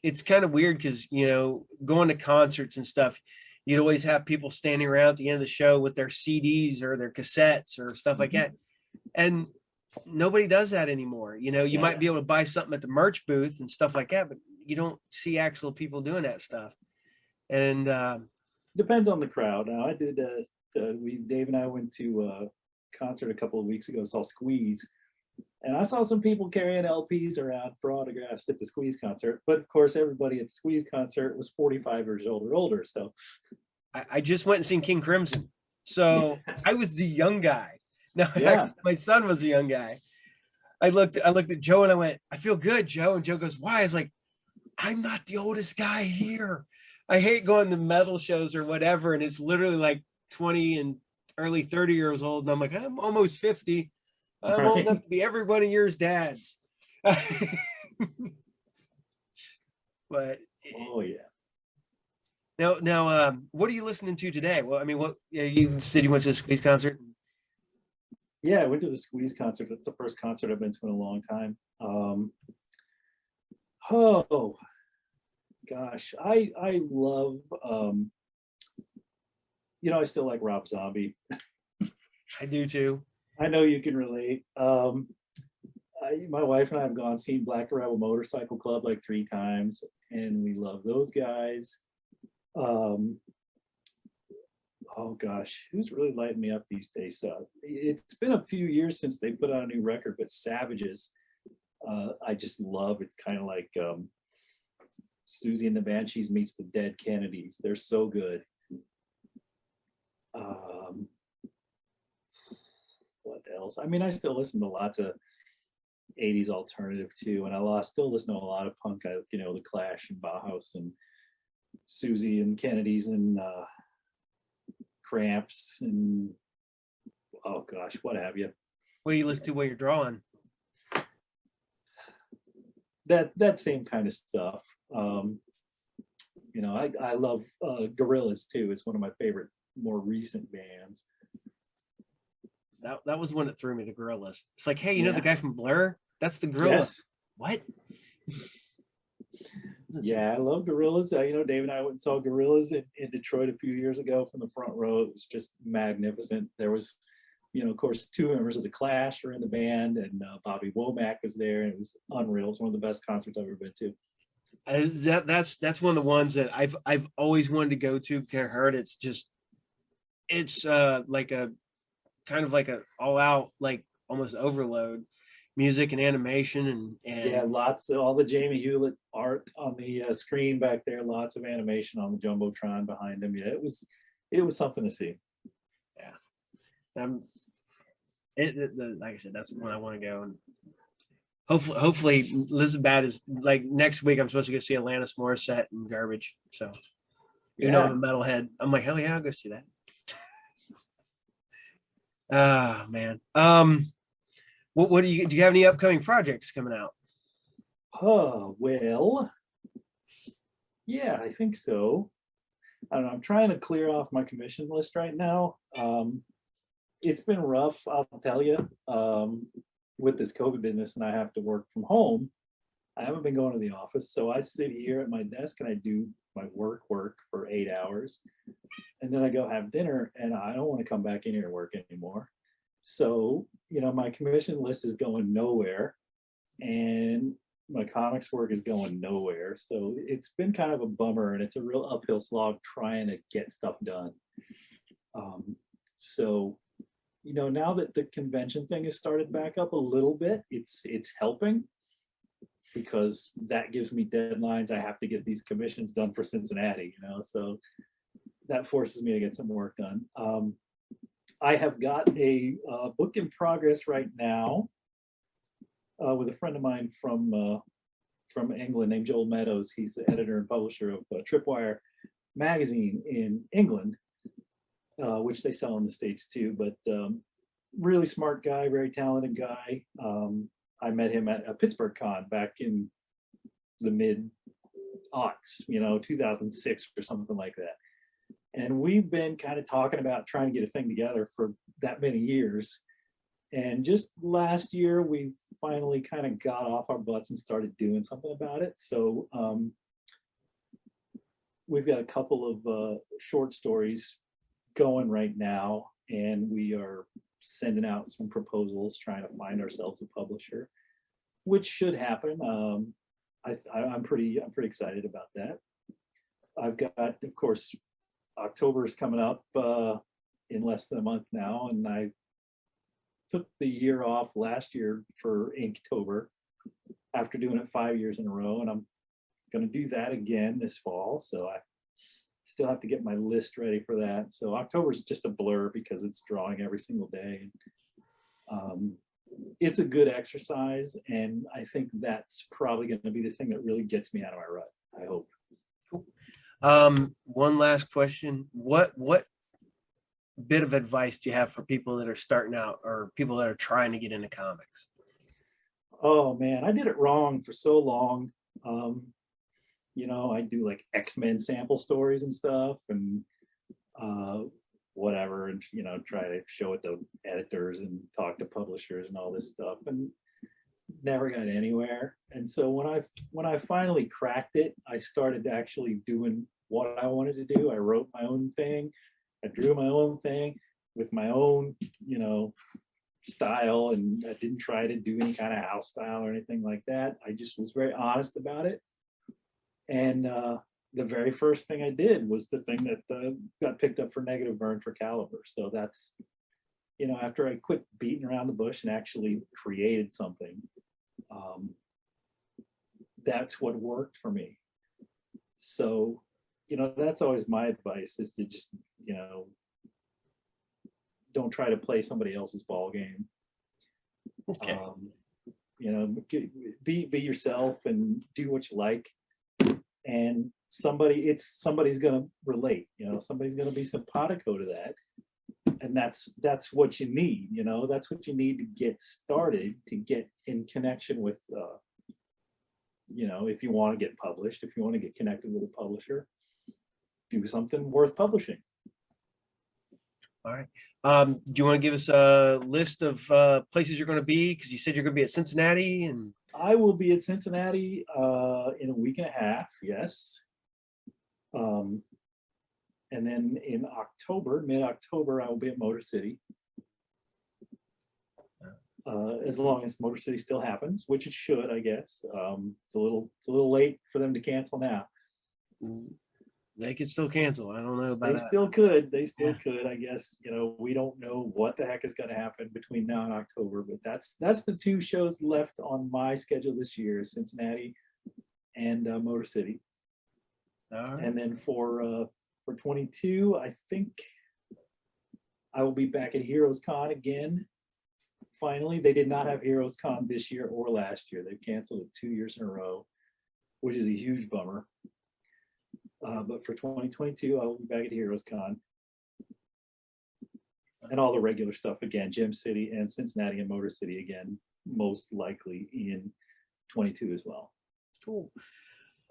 it's kind of weird because going to concerts and stuff, you'd always have people standing around at the end of the show with their CDs or their cassettes or stuff like that. And nobody does that anymore. You might be able to buy something at the merch booth and stuff like that, but you don't see actual people doing that stuff. And depends on the crowd. Now I did Dave and I went to a concert a couple of weeks ago, saw Squeeze. And I saw some people carrying LPs around for autographs at the Squeeze concert. But of course, everybody at the Squeeze concert was 45 years old or older. So I just went and seen King Crimson. So yes. I was the young guy. No, yeah. Actually, my son was the young guy. I looked at Joe and I went, I feel good, Joe. And Joe goes, why? I was like, I'm not the oldest guy here. I hate going to metal shows or whatever. And it's literally like 20 and early 30 years old. And I'm like, I'm almost 50. I'm old enough to be every one of yours dads. But oh yeah. Now, what are you listening to today? Well, what you said you went to the Squeeze concert. Yeah, I went to the Squeeze concert. That's the first concert I've been to in a long time. Oh gosh, I love I still like Rob Zombie. I do too. I know you can relate. My wife and I have seen Black Rebel Motorcycle Club like 3 times, and we love those guys. Um, oh gosh, who's really lighting me up these days? It's been a few years since they put out a new record, but Savages, I just love. It's kind of like Susie and the Banshees meets the Dead Kennedys. They're so good. What else? I mean, I still listen to lots of 80s alternative too, and I still listen to a lot of punk. The Clash and Bauhaus and Susie and Kennedys and Cramps and oh gosh, what have you. What do you listen to when you're drawing? That same kind of stuff. I love Gorillaz too. It's one of my favorite more recent bands. That was one that threw me, the Gorillaz. It's like, hey, you know the guy from Blur? That's the Gorillaz. Yes. What? Yeah, I love Gorillaz. Dave and I went and saw Gorillaz in Detroit a few years ago from the front row. It was just magnificent. There was, of course, 2 members of the Clash were in the band, and Bobby Womack was there, and it was unreal. It's one of the best concerts I've ever been to. That's one of the ones that I've always wanted to go to. Kind of heard it's like a kind of like a all out, like almost overload music and animation and yeah, lots of all the Jamie Hewlett art on the screen back there, lots of animation on the Jumbotron behind him. Yeah, it was something to see. Yeah. Like I said, that's when I want to go, and hopefully Elizabeth is like next week. I'm supposed to go see Alanis Morissette and Garbage. So I'm a metalhead. I'm like, hell yeah, I'll go see that. Ah, man. What do you have any upcoming projects coming out? Oh, well, yeah, I think so. I don't know. I'm trying to clear off my commission list right now. It's been rough, I'll tell you, with this COVID business, and I have to work from home. I haven't been going to the office, so I sit here at my desk and I do my work for 8 hours, and then I go have dinner, and I don't want to come back in here and work anymore. So, my commission list is going nowhere, and my comics work is going nowhere. So it's been kind of a bummer, and it's a real uphill slog trying to get stuff done. So, now that the convention thing has started back up a little bit, it's helping, because that gives me deadlines. I have to get these commissions done for Cincinnati, so that forces me to get some work done. I have got a book in progress right now with a friend of mine from England named Joel Meadows. He's the editor and publisher of Tripwire magazine in England, which they sell in the States too. But really smart guy, very talented guy. I met him at a Pittsburgh Con back in the mid-aughts, 2006 or something like that. And we've been kind of talking about trying to get a thing together for that many years. And just last year, we finally kind of got off our butts and started doing something about it. So we've got a couple of short stories going right now, and we are sending out some proposals, trying to find ourselves a publisher, which should happen. I'm pretty excited about that. I've got, of course, October is coming up in less than a month now, and I took the year off last year for Inktober after doing it 5 years in a row, and I'm going to do that again this fall. So I still have to get my list ready for that. So October is just a blur because it's drawing every single day. It's a good exercise, and I think that's probably going to be the thing that really gets me out of my rut, I hope. Cool. One last question. What bit of advice do you have for people that are starting out or people that are trying to get into comics? Oh man, I did it wrong for so long. I do like X-Men sample stories and stuff, and whatever, and try to show it to editors and talk to publishers and all this stuff, and never got anywhere. And so when I finally cracked it, I started actually doing what I wanted to do. I wrote my own thing, I drew my own thing with my own style, and I didn't try to do any kind of house style or anything like that. I just was very honest about it. And the very first thing I did was the thing that got picked up for negative burn for Calibur. So that's, after I quit beating around the bush and actually created something, that's what worked for me. So, that's always my advice, is to just, don't try to play somebody else's ball game. Okay. Be yourself and do what you like. And somebody's going to relate, somebody's going to be simpatico to that. And that's what you need, that's what you need to get started, to get in connection with, if you want to get published, if you want to get connected with a publisher, do something worth publishing. All right. Do you want to give us a list of places you're going to be? Because you said you're going to be at Cincinnati. And I will be at Cincinnati in a week and a half. Yes. And then in October, mid-October, I will be at Motor City. As long as Motor City still happens, which it should, I guess. It's a little late for them to cancel now. They could still cancel. I don't know about They that. still could. They still could. I guess, we don't know what the heck is going to happen between now and October, but that's the two shows left on my schedule this year: Cincinnati and Motor City. All right. And then for 22, I think I will be back at Heroes Con again. Finally, they did not have Heroes Con this year or last year. They've canceled it 2 years in a row, which is a huge bummer. But for 2022, I will be back at Heroes Con. And all the regular stuff again, Gem City and Cincinnati and Motor City again, most likely in 22 as well. Cool.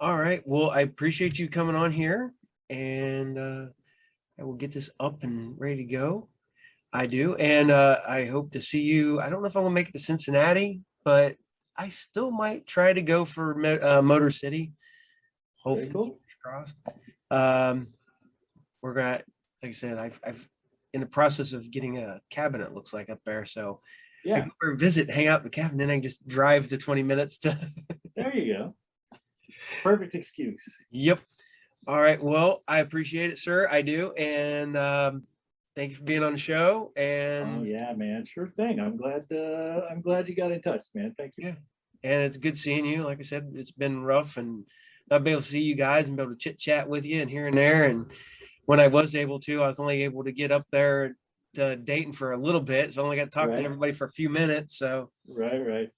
All right. Well, I appreciate you coming on here, and I will get this up and ready to go. I do. And I hope to see you. I don't know if I'm going to make it to Cincinnati, but I still might try to go for Motor City. Hopefully. Very cool. Crossed. We're gonna, like I said, I've in the process of getting a cabin, it looks like, up there. So yeah, I go over and visit, hang out in the cabin, then I can just drive the 20 minutes to there you go. Perfect excuse. Yep. All right. Well, I appreciate it, sir. I do. And thank you for being on the show. And yeah, man, sure thing. I'm glad you got in touch, man. Thank you. Yeah. And it's good seeing you. Like I said, it's been rough, and not be able to see you guys and be able to chit chat with you and here and there. And when I was able to, I was only able to get up there to Dayton for a little bit. So I only got to talk to everybody for a few minutes. So right.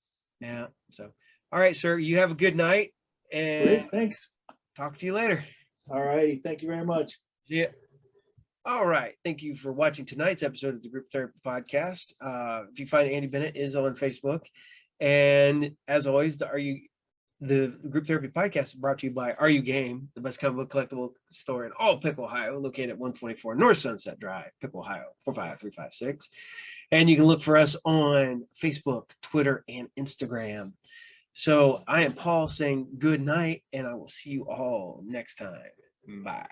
Yeah. So, all right, sir, you have a good night, and great, thanks. Talk to you later. All righty. Thank you very much. See ya. All right. Thank you for watching tonight's episode of the Group Therapy Podcast. If you find Andy Bennett is on Facebook. And as always, the Group Therapy Podcast is brought to you by Are You Game, the best comic book collectible store in all Pickle, Ohio, located at 124 North Sunset Drive, Pickle, Ohio, 45356. And you can look for us on Facebook, Twitter, and Instagram. So I am Paul saying good night, and I will see you all next time. Bye.